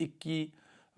21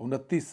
29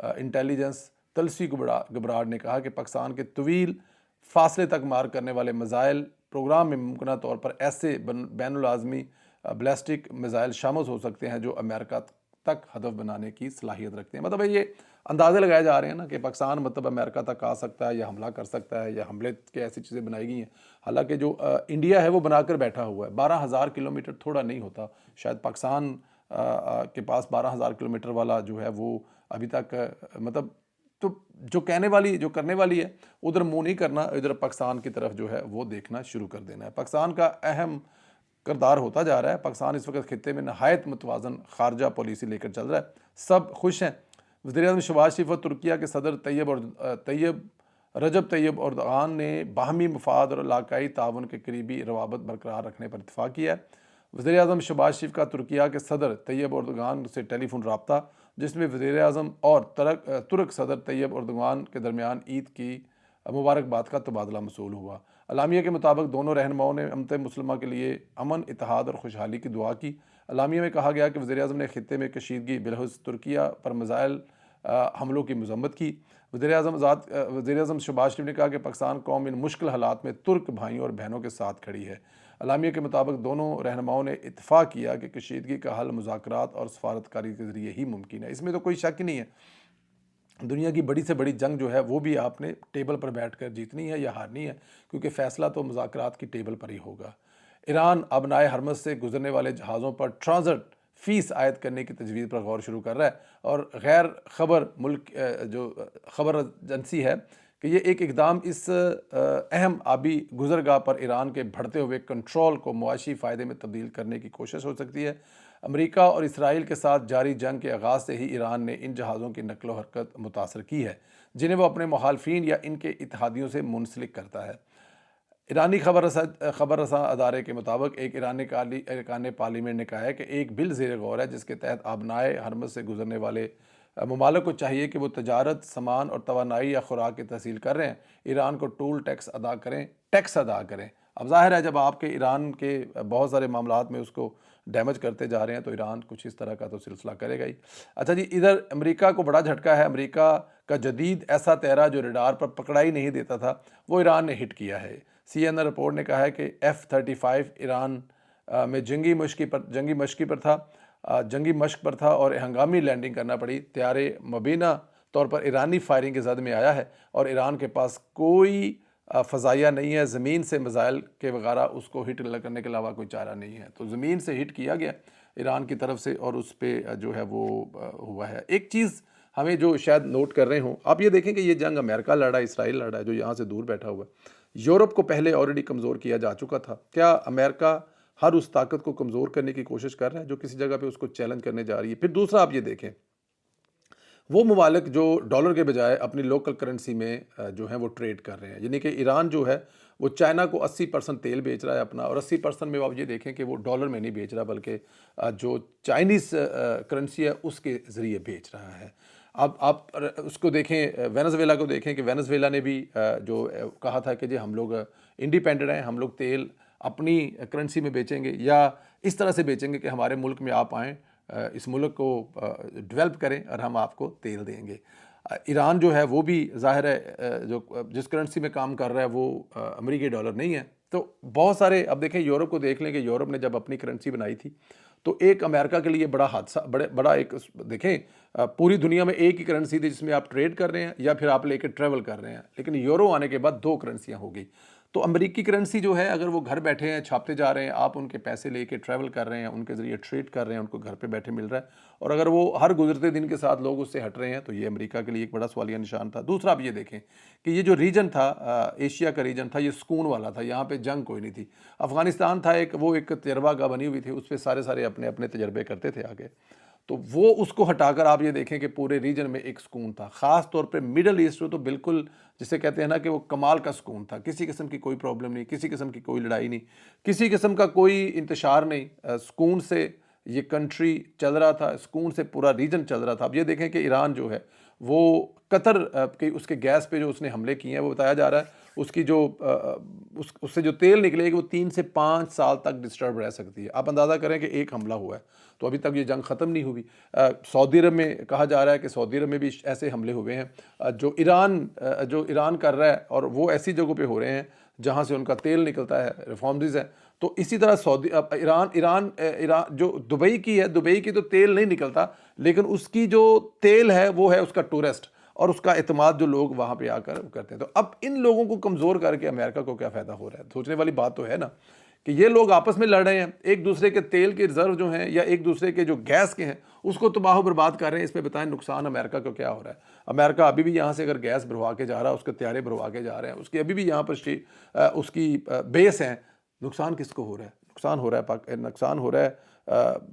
intelligence تلسی گبراڑ نے کہا کہ پاکستان کے طویل فاصلے تک مار کرنے والے میزائل پروگرام میں ممکنہ طور پر ایسے بین العالمی بیلسٹک میزائل شامل ہو سکتے ہیں جو امریکہ تک ہدف بنانے کی صلاحیت رکھتے ہیں. مطلب یہ اندازے لگائے جا رہے ہیں نا کہ پاکستان مطلب امریکہ تک آ سکتا ہے یا حملہ کر سکتا ہے یا حملے کے ایسی چیزیں بنائی گئی ہیں. حالانکہ جو انڈیا ہے وہ بنا کر بیٹھا ہوا ہے. 12,000 کلومیٹر تھوڑا نہیں ہوتا. شاید پاکستان کے پاس 12,000 کلومیٹر والا جو ہے وہ ابھی تک مطلب تو جو کرنے والی ہے ادھر منہ نہیں کرنا, ادھر پاکستان کی طرف جو ہے وہ دیکھنا شروع کر دینا ہے. پاکستان کا اہم کردار ہوتا جا رہا ہے. پاکستان اس وقت خطے میں نہایت متوازن خارجہ پالیسی لے کر چل رہا ہے. سب خوش ہیں. وزیراعظم شہباز شریف اور ترکیہ کے صدر رجب طیب اردوغان نے باہمی مفاد اور علاقائی تعاون کے قریبی روابط برقرار رکھنے پر اتفاق کیا ہے. وزیراعظم شہباز شریف کا ترکیہ کے صدر طیب اردوغان سے ٹیلی فون رابطہ, جس میں وزیراعظم اور ترک صدر طیب اردوغان کے درمیان عید کی مبارکباد کا تبادلہ موصول ہوا. اعلامیہ کے مطابق دونوں رہنماؤں نے امت مسلمہ کے لیے امن, اتحاد اور خوشحالی کی دعا کی. اعلامیہ میں کہا گیا کہ وزیراعظم نے خطے میں کشیدگی بلخصوص ترکیہ پر میزائل حملوں کی مذمت کی. وزیراعظم شہباز شریف نے کہا کہ پاکستان قوم ان مشکل حالات میں ترک بھائیوں اور بہنوں کے ساتھ کھڑی ہے. اعلامیہ کے مطابق دونوں رہنماؤں نے اتفاق کیا کہ کشیدگی کا حل مذاکرات اور سفارتکاری کے ذریعے ہی ممکن ہے. اس میں تو کوئی شک نہیں ہے. دنیا کی بڑی سے بڑی جنگ جو ہے وہ بھی آپ نے ٹیبل پر بیٹھ کر جیتنی ہے یا ہارنی ہے, کیونکہ فیصلہ تو مذاکرات کی ٹیبل پر ہی ہوگا. ایران ابنائے ہرمز سے گزرنے والے جہازوں پر ٹرانزٹ فیس عائد کرنے کی تجویز پر غور شروع کر رہا ہے, اور غیر خبر ملک جو خبر ایجنسی ہے کہ یہ ایک اقدام اس اہم آبی گزرگاہ پر ایران کے بڑھتے ہوئے کنٹرول کو معاشی فائدے میں تبدیل کرنے کی کوشش ہو سکتی ہے. امریکہ اور اسرائیل کے ساتھ جاری جنگ کے آغاز سے ہی ایران نے ان جہازوں کی نقل و حرکت متاثر کی ہے, جنہیں وہ اپنے مخالفین یا ان کے اتحادیوں سے منسلک کرتا ہے. ایرانی خبر رساں ادارے کے مطابق ایک ارکان پارلیمنٹ نے کہا ہے کہ ایک بل زیر غور ہے جس کے تحت آبنائے حرمز سے گزرنے والے ممالک کو چاہیے کہ وہ تجارت, سامان اور توانائی یا خوراک کی تحصیل کر رہے ہیں ایران کو ٹول ٹیکس ادا کریں. اب ظاہر ہے جب آپ کے ایران کے بہت سارے معاملات میں اس کو ڈیمیج کرتے جا رہے ہیں تو ایران کچھ اس طرح کا تو سلسلہ کرے گا ہی. اچھا جی, ادھر امریکہ کو بڑا جھٹکا ہے. امریکہ کا جدید ایسا تیرا جو ریڈار پر پکڑائی نہیں دیتا تھا وہ ایران نے ہٹ کیا ہے. CNN رپورٹ نے کہا ہے کہ F-35 ایران میں جنگی مشق پر تھا اور ہنگامی لینڈنگ کرنا پڑی. طیارے مبینہ طور پر ایرانی فائرنگ کے زد میں آیا ہے اور ایران کے پاس کوئی فضائیہ نہیں ہے. زمین سے میزائل کے وغیرہ اس کو ہٹ کرنے کے علاوہ کوئی چارہ نہیں ہے. تو زمین سے ہٹ کیا گیا ایران کی طرف سے اور اس پہ جو ہے وہ ہوا ہے. ایک چیز ہمیں جو شاید نوٹ کر رہے ہوں, آپ یہ دیکھیں کہ یہ جنگ امریکہ لڑا ہے, اسرائیل لڑا ہے جو یہاں سے دور بیٹھا ہوا ہے. یورپ کو پہلے آلریڈی کمزور کیا جا چکا تھا. کیا امریکہ ہر اس طاقت کو کمزور کرنے کی کوشش کر رہا ہے جو کسی جگہ پہ اس کو چیلنج کرنے جا رہی ہے؟ پھر دوسرا آپ یہ دیکھیں, وہ ممالک جو ڈالر کے بجائے اپنی لوکل کرنسی میں جو ہیں وہ ٹریڈ کر رہے ہیں. یعنی کہ ایران جو ہے وہ چائنا کو 80% تیل بیچ رہا ہے اپنا, اور 80% میں آپ یہ دیکھیں کہ وہ ڈالر میں نہیں بیچ رہا بلکہ جو چائنیز کرنسی ہے اس کے ذریعے بیچ رہا ہے. اب آپ اس کو دیکھیں, وینزویلا کو دیکھیں کہ وینزویلا نے بھی جو کہا تھا کہ جی ہم لوگ انڈیپینڈنٹ ہیں, ہم لوگ تیل اپنی کرنسی میں بیچیں گے یا اس طرح سے بیچیں گے کہ ہمارے ملک میں آپ آئیں, اس ملک کو ڈیولپ کریں اور ہم آپ کو تیل دیں گے. ایران جو ہے وہ بھی ظاہر ہے جو جس کرنسی میں کام کر رہا ہے وہ امریکی ڈالر نہیں ہے. تو بہت سارے, اب دیکھیں یورپ کو دیکھ لیں کہ یورپ نے جب اپنی کرنسی بنائی تھی تو ایک امریکہ کے لیے بڑا حادثہ, بڑا ایک دیکھیں پوری دنیا میں ایک ہی کرنسی تھی جس میں آپ ٹریڈ کر رہے ہیں یا پھر آپ لے کے ٹریول کر رہے ہیں, لیکن یورو آنے کے بعد 2 کرنسیاں ہو گئی. تو امریکی کرنسی جو ہے اگر وہ گھر بیٹھے ہیں چھاپتے جا رہے ہیں, آپ ان کے پیسے لے کے ٹریول کر رہے ہیں, ان کے ذریعے ٹریڈ کر رہے ہیں, ان کو گھر پہ بیٹھے مل رہا ہے, اور اگر وہ ہر گزرتے دن کے ساتھ لوگ اس سے ہٹ رہے ہیں تو یہ امریکہ کے لیے ایک بڑا سوالیہ نشان تھا. دوسرا آپ یہ دیکھیں کہ یہ جو ریجن تھا, ایشیا کا ریجن تھا, یہ سکون والا تھا, یہاں پہ جنگ کوئی نہیں تھی. افغانستان تھا وہ ایک تجربہ گاہ بنی ہوئی تھی, اس پہ سارے اپنے اپنے تجربے کرتے تھے آگے. تو وہ اس کو ہٹا کر آپ یہ دیکھیں کہ پورے ریجن میں ایک سکون تھا, خاص طور پہ مڈل ایسٹ میں تو بالکل جسے کہتے ہیں نا کہ وہ کمال کا سکون تھا. کسی قسم کی کوئی پرابلم نہیں, کسی قسم کی کوئی لڑائی نہیں, کسی قسم کا کوئی انتشار نہیں, سکون سے یہ کنٹری چل رہا تھا، سکون سے پورا ریجن چل رہا تھا. اب یہ دیکھیں کہ ایران جو ہے وہ قطر کے اس کے گیس پہ جو اس نے حملے کیے ہیں، وہ بتایا جا رہا ہے اس کی جو اس سے جو تیل نکلے گی وہ 3 سے 5 سال تک ڈسٹرب رہ سکتی ہے. آپ اندازہ کریں کہ ایک حملہ ہوا ہے تو ابھی تک یہ جنگ ختم نہیں ہوئی. سعودی عرب میں کہا جا رہا ہے کہ سعودی عرب میں بھی ایسے حملے ہوئے ہیں جو ایران کر رہا ہے، اور وہ ایسی جگہوں پہ ہو رہے ہیں جہاں سے ان کا تیل نکلتا ہے، ریفائنریز ہیں. تو اسی طرح ایران جو دبئی کی ہے، دبئی کی تو تیل نہیں نکلتا، لیکن اس کی جو تیل ہے وہ ہے اس کا ٹورسٹ اور اس کا اعتماد جو لوگ وہاں پہ آ کر کرتے ہیں. تو اب ان لوگوں کو کمزور کر کے امریکہ کو کیا فائدہ ہو رہا ہے؟ سوچنے والی بات تو ہے نا کہ یہ لوگ آپس میں لڑ رہے ہیں، ایک دوسرے کے تیل کے ریزرو جو ہیں یا ایک دوسرے کے جو گیس کے ہیں اس کو تباہ و برباد کر رہے ہیں. اس پہ بتائیں نقصان امریکہ کو کیا ہو رہا ہے؟ امریکہ ابھی بھی یہاں سے اگر گیس بھروا کے جا رہا ہے، اس کے طیارے بھروا کے جا رہے ہیں، اس کی ابھی بھی یہاں پر اس کی بیس ہیں. نقصان کس کو ہو رہا ہے؟ نقصان ہو رہا ہے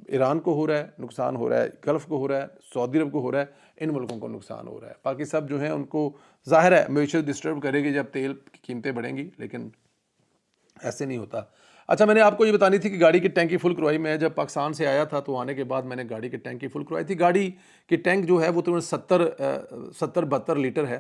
ایران کو ہو رہا ہے، نقصان ہو رہا ہے گلف کو ہو رہا ہے، سعودی عرب کو ہو رہا ہے. ان ملکوں کو نقصان ہو رہا ہے. باقی سب جو ہیں ان کو ظاہر ہے معیشت ڈسٹرب کرے گی جب تیل کی قیمتیں بڑھیں گی، لیکن ایسے نہیں ہوتا. اچھا، میں نے آپ کو یہ بتانی تھی کہ گاڑی کی ٹینکی فل کروائی. میں جب پاکستان سے آیا تھا تو آنے کے بعد میں نے گاڑی کی ٹینکی فل کروائی تھی. گاڑی کی ٹینک جو ہے وہ تقریباً 70-72 لیٹر ہے،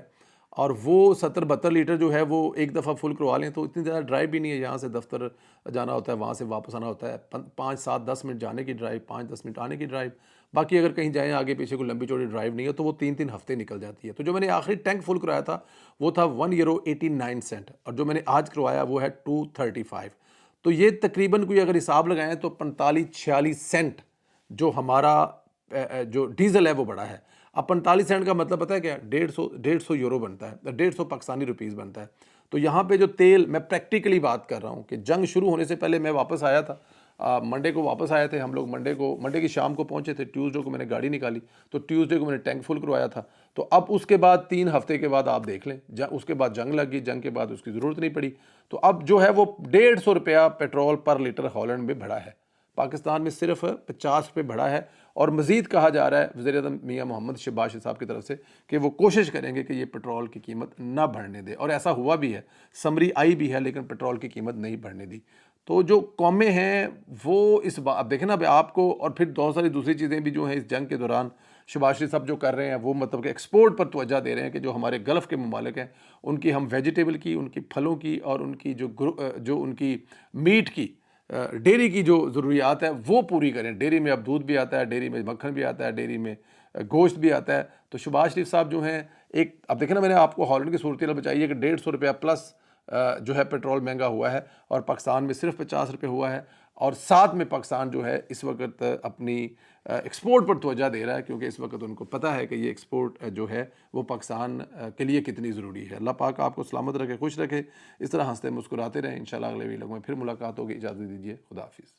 اور وہ 70-72 لیٹر جو ہے وہ ایک دفعہ فل کروا لیں تو اتنی زیادہ ڈرائیو بھی نہیں ہے. یہاں سے دفتر جانا ہوتا ہے، وہاں سے واپس آنا ہوتا ہے، 5-7-10 منٹ جانے کی ڈرائیو، 5-10 منٹ آنے کی ڈرائیو. باقی اگر کہیں جائیں آگے پیچھے کوئی لمبی چوڑی ڈرائیو نہیں ہے تو وہ 3 ہفتے نکل جاتی ہے. تو جو میں نے آخری ٹینک فل کرایا تھا وہ تھا €1.89، اور جو میں نے آج کروایا وہ ہے $2.35. تو یہ تقریباً کوئی اگر حساب لگائیں تو 45-46 سینٹ جو ہمارا جو ڈیزل ہے وہ بڑا ہے. اب 45 سینٹ کا مطلب پتہ ہے کیا؟ 150 یورو بنتا ہے، 150 پاکستانی روپیز بنتا ہے. تو یہاں پہ جو تیل، میں پریکٹیکلی بات کر رہا ہوں کہ جنگ شروع ہونے سے پہلے میں واپس آیا تھا، منڈے کو واپس آئے تھے ہم لوگ، منڈے کی شام کو پہنچے تھے. ٹیوزڈے کو میں نے گاڑی نکالی تو ٹیوزڈے کو میں نے ٹینک فل کروایا تھا. تو اب اس کے بعد 3 ہفتے کے بعد آپ دیکھ لیں، اس کے بعد جنگ لگ گئی، جنگ کے بعد اس کی ضرورت نہیں پڑی. تو اب جو ہے وہ $150 پیٹرول پر لیٹر ہالینڈ میں بڑھا ہے. پاکستان میں صرف $50 بڑھا ہے. اور مزید کہا جا رہا ہے وزیر اعظم میاں محمد شہباز شریف صاحب کی طرف سے کہ وہ کوشش کریں گے کہ یہ پیٹرول کی قیمت نہ بڑھنے دے، اور ایسا ہوا بھی ہے. سمری آئی بھی ہے لیکن پیٹرول کی قیمت نہیں بڑھنے دی. تو جو قومیں ہیں وہ اس بات، اب دیکھیں نا آپ کو، اور پھر بہت ساری دوسری چیزیں بھی جو ہیں اس جنگ کے دوران شہباز شریف صاحب جو کر رہے ہیں وہ مطلب کہ ایکسپورٹ پر توجہ دے رہے ہیں کہ جو ہمارے گلف کے ممالک ہیں ان کی ہم ویجیٹیبل کی، ان کی پھلوں کی، اور ان کی جو ان کی میٹ کی، ڈیری کی جو ضروریات ہے وہ پوری کریں. ڈیری میں اب دودھ بھی آتا ہے، ڈیری میں مکھن بھی آتا ہے، ڈیری میں گوشت بھی آتا ہے. تو شہباز شریف صاحب جو ہیں اب دیکھیں نا، میں نے آپ کو ہالینڈ کی صورتحال بچائی ہے کہ $150 پلس جو ہے پیٹرول مہنگا ہوا ہے، اور پاکستان میں صرف $50 ہوا ہے. اور ساتھ میں پاکستان جو ہے اس وقت اپنی ایکسپورٹ پر توجہ دے رہا ہے، کیونکہ اس وقت ان کو پتہ ہے کہ یہ ایکسپورٹ جو ہے وہ پاکستان کے لیے کتنی ضروری ہے. اللہ پاک آپ کو سلامت رکھے، خوش رکھے. اس طرح ہنستے مسکراتے رہیں. انشاءاللہ اگلے ویڈیو میں پھر ملاقات ہوگی. اجازت دیجیے. خدا حافظ.